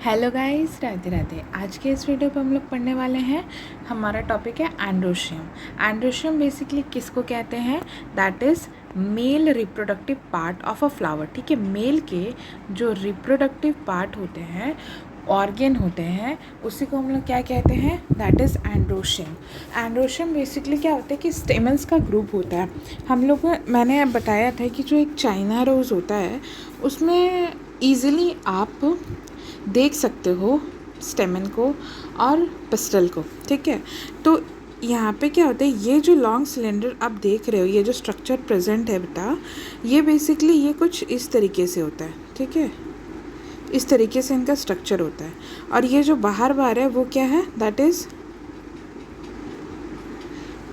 Hello guys, Radhe Radhe. आज के इस वीडियो पे हम लोग पढ़ने वाले हैं, हमारा टॉपिक है एंड्रोशियम। एंड्रोशियम बेसिकली किसको कहते हैं? That is male reproductive part of a flower. ठीक है, मेल के जो रिप्रोडक्टिव पार्ट होते हैं, ऑर्गेन होते हैं, उसी को हम लोग क्या कहते हैं? That is androecium. Androecium basically क्या होता है कि स्टेमन्स का ग्रुप होता है। हम लोग मैंने बताया था कि जो एक चाइना रोज़ होता है उसमें ईज़िली आप देख सकते हो स्टेमन को और पेस्टल को। ठीक है, तो यहाँ पे क्या होता है, ये जो लॉन्ग सिलेंडर आप देख रहे हो, ये जो स्ट्रक्चर प्रेजेंट है बेटा, ये बेसिकली ये कुछ इस तरीके से होता है। ठीक है, इस तरीके से इनका स्ट्रक्चर होता है। और ये जो बाहर बाहर है वो क्या है? दैट इज़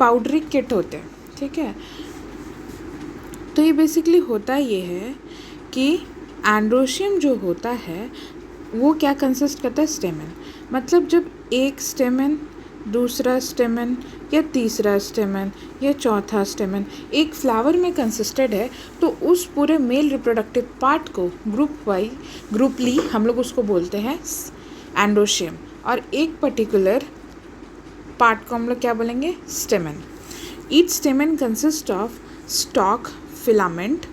पाउडरी किट होते हैं। ठीक है, तो ये बेसिकली होता ये है कि एंड्रोशियम जो होता है वो क्या कंसिस्ट करता है? स्टेमन। मतलब जब एक स्टेमन, दूसरा स्टेमन या तीसरा स्टेमन या चौथा स्टेमन एक फ्लावर में कंसिस्टेड है, तो उस पूरे मेल रिप्रोडक्टिव पार्ट को ग्रुपली हम लोग उसको बोलते हैं एंड्रोशियम। और एक पर्टिकुलर पार्ट को हम लोग क्या बोलेंगे? स्टेमन। Each स्टेमन consist of stock, filament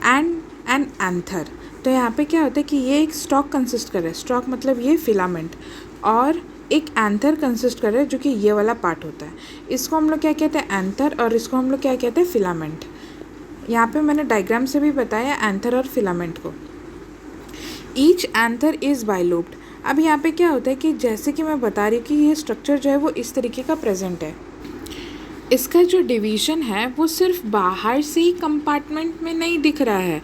and an anther. तो यहाँ पे क्या होता है कि ये एक स्टॉक कंसिस्ट कर रहा है, स्टॉक मतलब ये फिलामेंट, और एक एंथर कंसिस्ट कर रहा है जो कि ये वाला पार्ट होता है। इसको हम लोग क्या कहते हैं? एंथर। और इसको हम लोग क्या कहते हैं? फिलामेंट। यहाँ पे मैंने डायग्राम से भी बताया एंथर और फिलामेंट को। Each anther is bilobed. अब यहाँ पे क्या होता है कि जैसे कि मैं बता रही हूँ कि ये स्ट्रक्चर जो है वो इस तरीके का प्रेजेंट है। इसका जो डिवीज़न है वो सिर्फ बाहर से ही कंपार्टमेंट में नहीं दिख रहा है,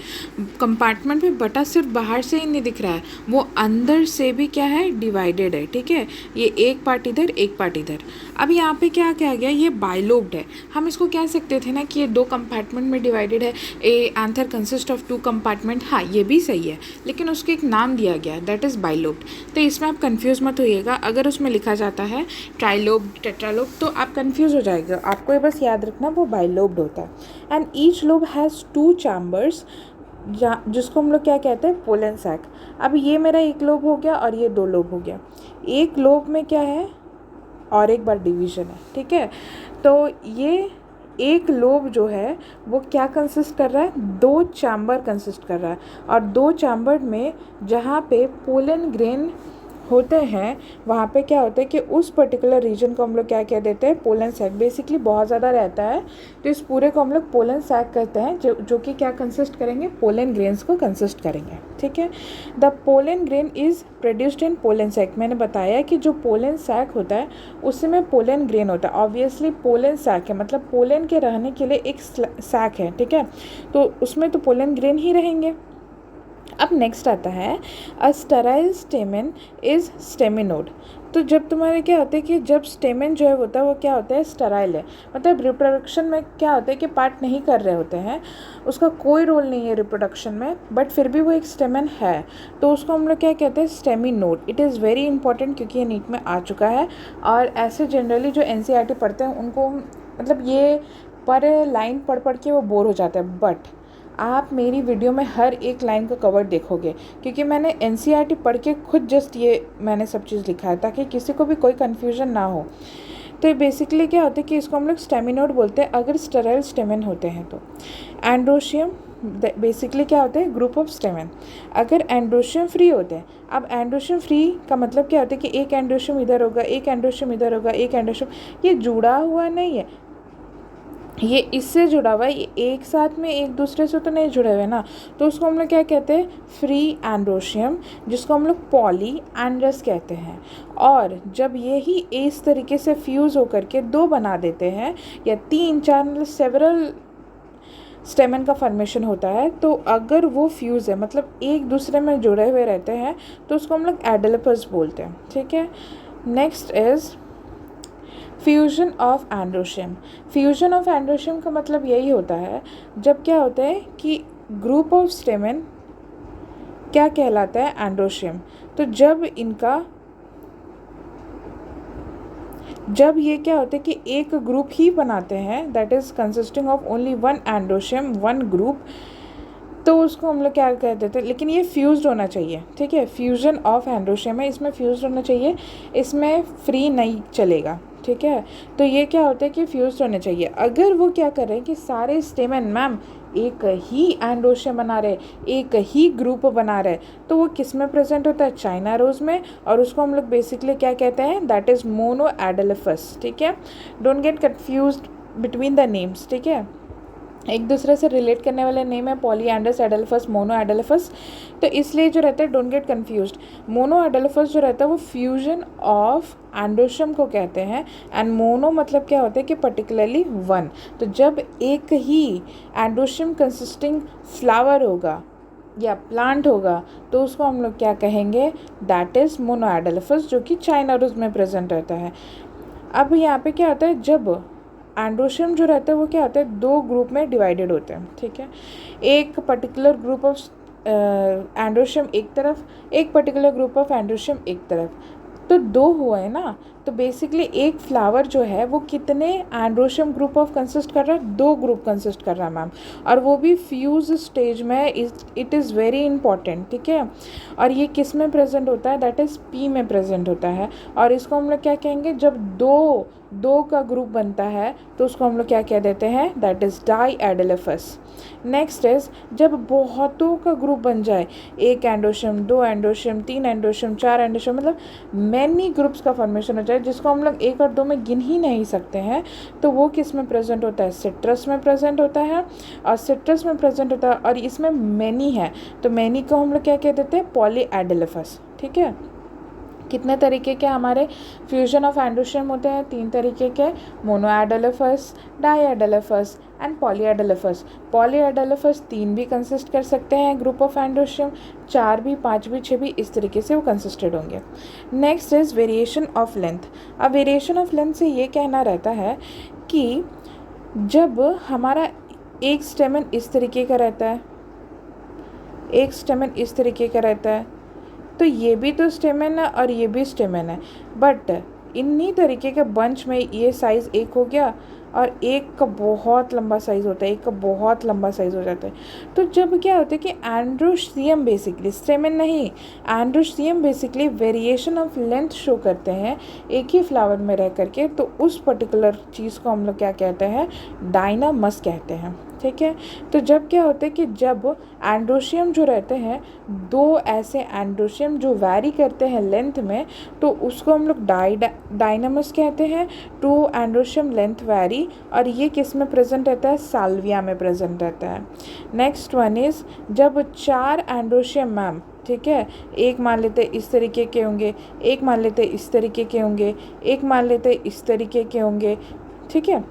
कंपार्टमेंट में बटा सिर्फ बाहर से ही नहीं दिख रहा है, वो अंदर से भी क्या है? डिवाइडेड है। ठीक है, ये एक पार्ट इधर, एक पार्ट इधर। अब यहाँ पे क्या क्या गया? ये बाइलोब्ड है। हम इसको कह सकते थे ना कि ये दो कंपार्टमेंट में डिवाइडेड है, a anther consist of two compartment. हाँ, ये भी सही है, लेकिन उसको एक नाम दिया गया है, दैट इज़ बाइलोब्ड। तो इसमें आप कन्फ्यूज़ मत होइएगा। अगर उसमें लिखा जाता है ट्राइलोब, टेट्रालोब, तो आप कन्फ्यूज़ हो जाएगा। आपको ये बस याद रखना वो बाइलोब्ड होता है। And each lobe has two chambers, जिसको हम लोग क्या कहते हैं? Pollen sac. अब ये मेरा एक लोब हो गया और ये दो लोब हो गया। एक लोब में क्या है? और एक बार डिवीज़न है। ठीक है, तो ये एक लोब जो है वो क्या कंसिस्ट कर रहा है? दो चैम्बर कंसिस्ट कर रहा है। और दो चैम्बर में जहाँ पे पोलन ग्रेन होते हैं वहाँ पे क्या होता है कि उस पर्टिकुलर रीजन को हम लोग क्या कह देते हैं? Pollen sac. बेसिकली बहुत ज़्यादा रहता है, तो इस पूरे को हम लोग पोलन सैक कहते हैं, जो कि क्या कंसिस्ट करेंगे? पोलन ग्रेन्स को कंसिस्ट करेंगे। ठीक है, the pollen grain is produced in pollen sac. मैंने बताया कि जो पोलन सैक होता है उसमें पोलन ग्रेन होता है। ऑब्वियसली पोलन सैक है, मतलब पोलन के रहने के लिए एक सैक है। ठीक है, तो उसमें तो पोलन ग्रेन ही रहेंगे। अब नेक्स्ट आता है अ स्टेराइल स्टेमन इज़ स्टेमिनोड। तो जब तुम्हारे क्या होता है कि जब स्टेमन जो है होता है वो क्या होता है? स्टेराइल है, मतलब रिप्रोडक्शन में क्या होता है कि पार्ट नहीं कर रहे होते हैं, उसका कोई रोल नहीं है रिप्रोडक्शन में, बट फिर भी वो एक स्टेमन है, तो उसको हम लोग क्या कहते हैं? Staminode. It is very important क्योंकि ये नीट में आ चुका है। और ऐसे जनरली जो NCERT पढ़ते हैं उनको मतलब ये पर लाइन पढ़ के वो बोर हो जाते हैं, बट आप मेरी वीडियो में हर एक लाइन को कवर देखोगे, क्योंकि मैंने NCERT पढ़ के खुद जस्ट ये मैंने सब चीज़ लिखा है ताकि किसी को भी कोई कन्फ्यूजन ना हो। तो बेसिकली क्या होता है कि इसको हम लोग स्टेमिनोड बोलते हैं अगर स्टेराइल स्टेमन होते हैं तो। एंड्रोशियम बेसिकली क्या होता है? Group of स्टेमन। अगर एंड्रोशियम फ्री होते हैं, अब एंड्रोशियम फ्री का मतलब क्या होता है कि एक एंड्रोशियम इधर होगा, एक एंड्रोशियम इधर होगा, एक एंड्रोशियम, ये जुड़ा हुआ नहीं है, ये इससे जुड़ा हुआ है, ये एक साथ में एक दूसरे से तो नहीं जुड़े हुए ना, तो उसको हम लोग क्या कहते हैं? फ्री एंड्रोशियम, जिसको हम लोग पॉली एंड्रस कहते हैं। और जब ये ही इस तरीके से फ्यूज़ होकर के दो बना देते हैं या तीन चार, मतलब सेवरल स्टेमन का फॉर्मेशन होता है, तो अगर वो फ्यूज़ है मतलब एक दूसरे में जुड़े हुए रहते हैं, तो उसको हम लोग एडेलपस बोलते हैं। ठीक है, next is fusion of androecium. Fusion of androecium का मतलब यही होता है जब क्या होता है कि ग्रुप ऑफ स्टेमन क्या कहलाता है? एंड्रोशियम। तो जब ये क्या होता है कि एक ग्रुप ही बनाते हैं, that is consisting of only one androecium, one group, तो उसको हम लोग क्या कह देते हैं, लेकिन ये फ्यूज्ड होना चाहिए, ठीक है, फ्यूजन ऑफ एंड्रोशियम है, इसमें फ्यूज्ड होना चाहिए, इसमें फ्री नहीं चलेगा, ठीक है। तो ये क्या होता है कि फ्यूज्ड होने चाहिए। अगर वो क्या कर रहे हैं कि सारे स्टेमन मैम एक ही एंड्रोशियम बना रहे, एक ही ग्रुप बना रहे, तो वो किस में प्रेजेंट होता है, चाइना रोज में, और उसको हम लोग बेसिकली क्या कहते हैं, दैट इज़ मोनो एडेलेफस, ठीक है। Don't get confused between the names, ठीक है, एक दूसरे से रिलेट करने वाले नेम है पॉलीएंड्रस एडेल्फस, मोनो एडेल्फस, तो इसलिए जो रहता है डोंट गेट कन्फ्यूज्ड। मोनो एडेल्फस जो रहता है वो फ्यूजन ऑफ एंड्रोशियम को कहते हैं, एंड मोनो मतलब क्या होता है कि पर्टिकुलरली वन। तो जब एक ही एंड्रोशियम कंसिस्टिंग फ्लावर होगा या प्लांट होगा तो उसको हम लोग क्या कहेंगे, दैट इज़ मोनो एडेल्फस, जो कि चाइना रोज में प्रेजेंट रहता है। अब यहाँ पे क्या होता है, जब एंड्रोशियम जो रहता है वो क्या होता है, दो ग्रुप में डिवाइडेड होते हैं, ठीक है। एक पर्टिकुलर ग्रुप ऑफ एंड्रोशियम एक तरफ, एक पर्टिकुलर ग्रुप ऑफ एंड्रोशियम एक तरफ, तो दो हुआ है ना। तो बेसिकली एक फ्लावर जो है वो कितने एंड्रोशियम ग्रुप ऑफ कंसिस्ट कर रहा है, दो ग्रुप कंसिस्ट कर रहा है मैम, और वो भी फ्यूज स्टेज में। इट इज़ वेरी इंपॉर्टेंट, ठीक है। और ये किस में प्रेजेंट होता है, दैट इज़ पी में प्रेजेंट होता है। और इसको हम लोग क्या कहेंगे, जब दो का ग्रुप बनता है तो उसको हम लोग क्या कह देते हैं, that is diadelphous. Next is जब बहुतों का ग्रुप बन जाए, एक एंडोशियम, दो एंडोशियम, तीन एंडोशियम, चार एंडोशियम, मतलब मैनी ग्रुप्स का फॉर्मेशन हो जाए जिसको हम लोग एक और दो में गिन ही नहीं सकते हैं, तो वो किस में प्रेजेंट होता है, सिट्रस में प्रेजेंट होता है। और सिट्रस में प्रेजेंट होता है और इसमें मैनी है, तो मैनी को हम लोग क्या कह देते हैं, पॉली एडेलेफस, ठीक है। कितने तरीके के हमारे फ्यूजन ऑफ एंड्रोशियम होते हैं, तीन तरीके के, monadelphous, diadelphous and polyadelphous. Polyadelphous तीन भी कंसिस्ट कर सकते हैं ग्रुप ऑफ एंड्रोशियम, चार भी, पाँच भी, छः भी, इस तरीके से वो कंसिस्टेड होंगे। Next is variation of length. अब वेरिएशन ऑफ लेंथ से ये कहना रहता है कि जब हमारा एक स्टेमन इस तरीके का रहता है, एक स्टेमन इस तरीके का रहता है, तो ये भी तो स्टेमन है और ये भी स्टेमन है, बट इन्हीं तरीके के बंच में ये साइज़ एक हो गया और एक का बहुत लंबा साइज़ होता है, एक का बहुत लंबा साइज़ हो जाता है। तो जब क्या होता है कि एंड्रोशियम बेसिकली, स्टेमन नहीं, androecium basically variation of length show करते हैं एक ही फ्लावर में रह करके, तो उस पर्टिकुलर चीज़ को हम लोग क्या कहते हैं, डायनामस कहते हैं, ठीक है। तो जब क्या होता है कि जब एंड्रोशियम जो रहते हैं, दो ऐसे एंड्रोशियम जो वैरी करते हैं लेंथ में, तो उसको हम लोग डायनामस कहते हैं, टू एंड्रोशियम लेंथ वैरी, और ये किस में प्रेजेंट रहता है, साल्विया में प्रेजेंट रहता है। नेक्स्ट वन इज़ जब चार एंड्रोशियम मैम, ठीक है, एक मान लेते इस तरीके के होंगे, एक मान लेते इस तरीके के होंगे, एक मान लेते इस तरीके के होंगे, ठीक है।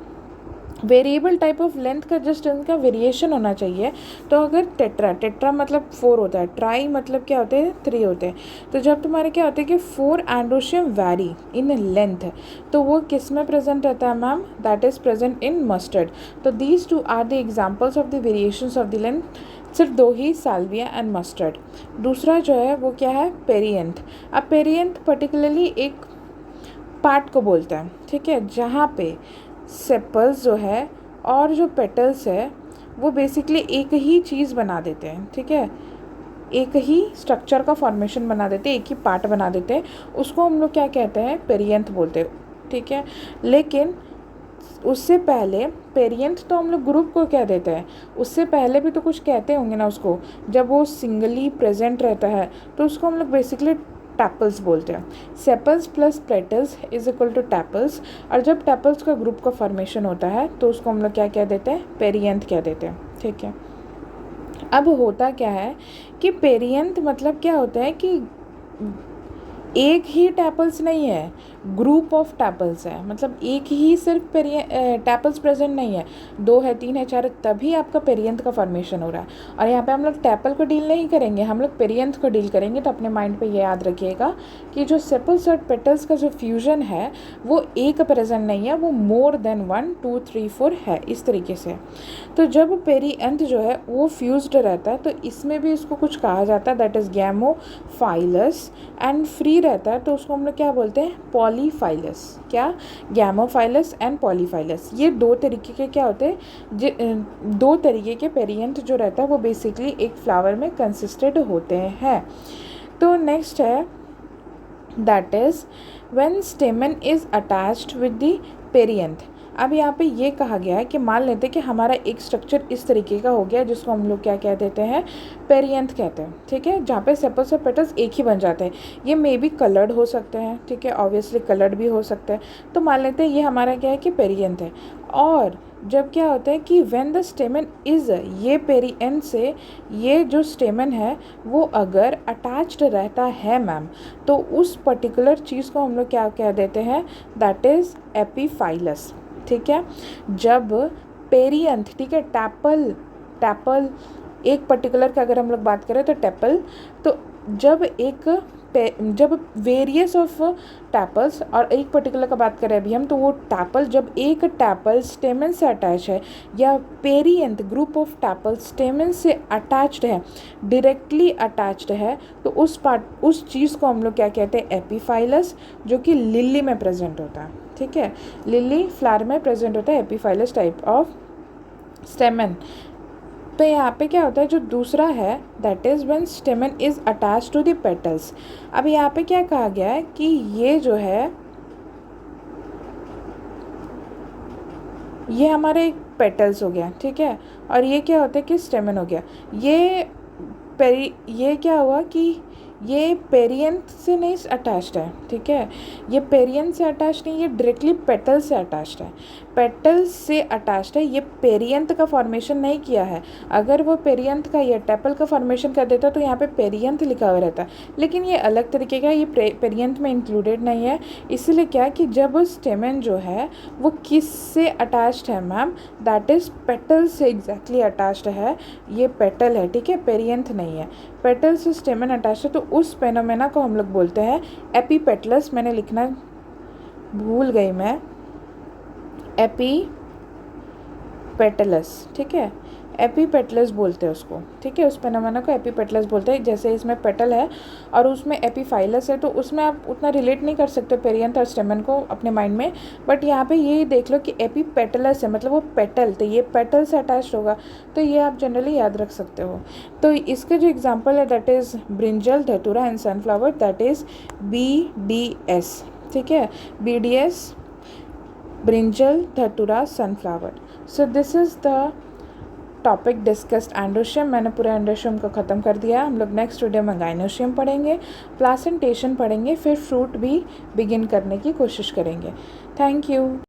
वेरिएबल टाइप ऑफ लेंथ का जस्ट इनका वेरिएशन होना चाहिए। तो अगर टेट्रा मतलब 4 होता है, ट्राई मतलब क्या होते हैं, 3 होते हैं, तो जब तुम्हारे क्या होते हैं कि 4 एंड्रोशियम वैरी इन लेंथ, तो वो किस में प्रेजेंट रहता है ma'am, that is present in mustard. तो these two are the examples of the variations of the length, सिर्फ दो ही, साल्विया एंड मस्टर्ड। दूसरा जो है वो क्या है, पेरियंथ। अब पेरियंथ पर्टिकुलरली एक पार्ट को बोलता है, ठीक है, जहाँ पे सेपल्स जो है और जो पेटल्स है वो बेसिकली एक ही चीज़ बना देते हैं, ठीक है, एक ही स्ट्रक्चर का फॉर्मेशन बना देते हैं, एक ही पार्ट बना देते हैं, उसको हम लोग क्या कहते हैं, पेरियंथ बोलते हैं, ठीक है। लेकिन उससे पहले पेरियंथ तो हम लोग ग्रुप को कह देते हैं, उससे पहले भी तो कुछ कहते होंगे ना उसको, जब वो सिंगली प्रेजेंट रहता है तो उसको हम लोग बेसिकली टैपल्स बोलते हैं। Sepals plus petals is equal to tepals, और जब टैपल्स का ग्रुप का फॉर्मेशन होता है तो उसको हम लोग क्या कह देते हैं, पेरियंथ कह देते हैं, ठीक है। अब होता क्या है कि पेरियंथ मतलब क्या होता है कि एक ही टैपल्स नहीं है, ग्रुप ऑफ टैपल्स है, मतलब एक ही सिर्फ टैपल्स प्रेजेंट नहीं है, दो है, तीन है, चार है, तभी आपका पेरियंथ का फॉर्मेशन हो रहा है। और यहाँ पे हम लोग टैपल को डील नहीं करेंगे, हम लोग पेरियंथ को डील करेंगे। तो अपने माइंड पे ये याद रखिएगा कि जो सेपल्स और पेटल्स का जो फ्यूजन है वो एक प्रेजेंट नहीं है, वो मोर देन 1 2 3 4 है, इस तरीके से। तो जब पेरियंथ जो है वो फ्यूज्ड रहता है तो इसमें भी इसको कुछ कहा जाता है, दैट इज़ गैमोफाइलस एंड फ्री ही रहता है तो उसको हम लोग क्या बोलते हैं, पॉलीफाइलस। क्या, गैमोफाइलस एंड पॉलीफाइलस, ये दो तरीके के क्या होते हैं, दो तरीके के पेरियंथ जो रहता है वो बेसिकली एक फ्लावर में कंसिस्टेड होते हैं। तो नेक्स्ट है that is when stamen is attached with the perianth. अब यहाँ पे ये कहा गया है कि मान लेते हैं कि हमारा एक स्ट्रक्चर इस तरीके का हो गया जिसको हम लोग क्या कह देते हैं, पेरियंथ कहते हैं, ठीक है, जहाँ पे सेपल्स और पेटल्स एक ही बन जाते हैं। ये मे बी कलर्ड हो सकते हैं, ठीक है, ऑब्वियसली कलर्ड भी हो सकते हैं। तो मान लेते हैं ये हमारा क्या है कि पेरियंथ है। और जब क्या होता है कि व्हेन द स्टेमन इज़, ये पेरियंथ से ये जो स्टेमन है वो अगर अटैच्ड रहता है मैम, तो उस पर्टिकुलर चीज़ को हम लोग क्या कह देते हैं, दैट इज़ एपीफाइलस। ठीक है, जब पेरियंथ, ठीक है, टैपल एक पर्टिकुलर का अगर हम लोग बात करें तो टैपल, तो जब वेरियस ऑफ टैपल्स और एक पर्टिकुलर का बात करें अभी हम, तो वो टैपल, जब एक टैपल स्टेमन से अटैच है या पेरियंथ ग्रुप ऑफ टैपल स्टेमन से अटैच्ड है, डायरेक्टली अटैच्ड है, तो उस चीज़ को हम लोग क्या कहते हैं, एपीफाइलस, जो कि लिली में प्रेजेंट होता है। ठीक है, लिली फ्लावर में प्रेजेंट होता है एपीफाइलस टाइप ऑफ स्टेमन। तो यहाँ पे क्या होता है, जो दूसरा है that is when stamen is attach to the petals. अब यहाँ पे क्या कहा गया है कि ये जो है, ये हमारे पेटल्स हो गया, ठीक है, और ये क्या होता है कि स्टेमन हो गया। ये क्या हुआ कि ये पेरियंथ से नहीं अटैच्ड है, ठीक है, ये पेरियंथ से अटैच्ड नहीं, ये डायरेक्टली पेटल से अटैच्ड है, पेटल से अटैच्ड है, ये पेरियंथ का फॉर्मेशन नहीं किया है। अगर वो पेरियंथ का या टैपल का फॉर्मेशन कर देता तो यहाँ पे पेरियंथ लिखा हुआ रहता, लेकिन ये अलग तरीके का, ये पेरियंथ में इंक्लूडेड नहीं है। इसलिए क्या कि जब स्टेमन जो है वो किस से अटैच्ड है मैम, दैट इज़ पेटल से एग्जैक्टली अटैच्ड है, ये पेटल है, ठीक है, पेरियंथ नहीं है, पेटल से स्टेमन अटैच्ड है, तो उस फेनोमेना को हम लोग बोलते हैं एपीपेटलस। मैंने लिखना भूल गई मैं, एपीपेटलस, ठीक है, एपीपेटलस बोलते हैं उसको, ठीक है, उस फेनोमेना को एपीपेटलस बोलते हैं। जैसे इसमें पेटल है और उसमें एपीफाइलस है, तो उसमें आप उतना रिलेट नहीं कर सकते पेरियंथ और स्टेमन को अपने माइंड में, बट यहाँ पे ये देख लो कि एपीपेटलस है, मतलब वो पेटल, तो ये पेटल से अटैच्ड होगा, तो ये आप जनरली याद रख सकते हो। तो इसका जो एग्जाम्पल है दैट इज़ ब्रिंजल, धतूरा and sunflower, that is BDS, ठीक है, BDS, ब्रिंजल, धतूरा, sunflower. So this is the topic discussed androecium. मैंने पूरा एंडोशियम को ख़त्म कर दिया। हम लोग नेक्स्ट वीडियो में गाइनोशियम पढ़ेंगे, प्लासेंटेशन पढ़ेंगे, फिर फ्रूट भी बिगिन करने की कोशिश करेंगे। Thank you.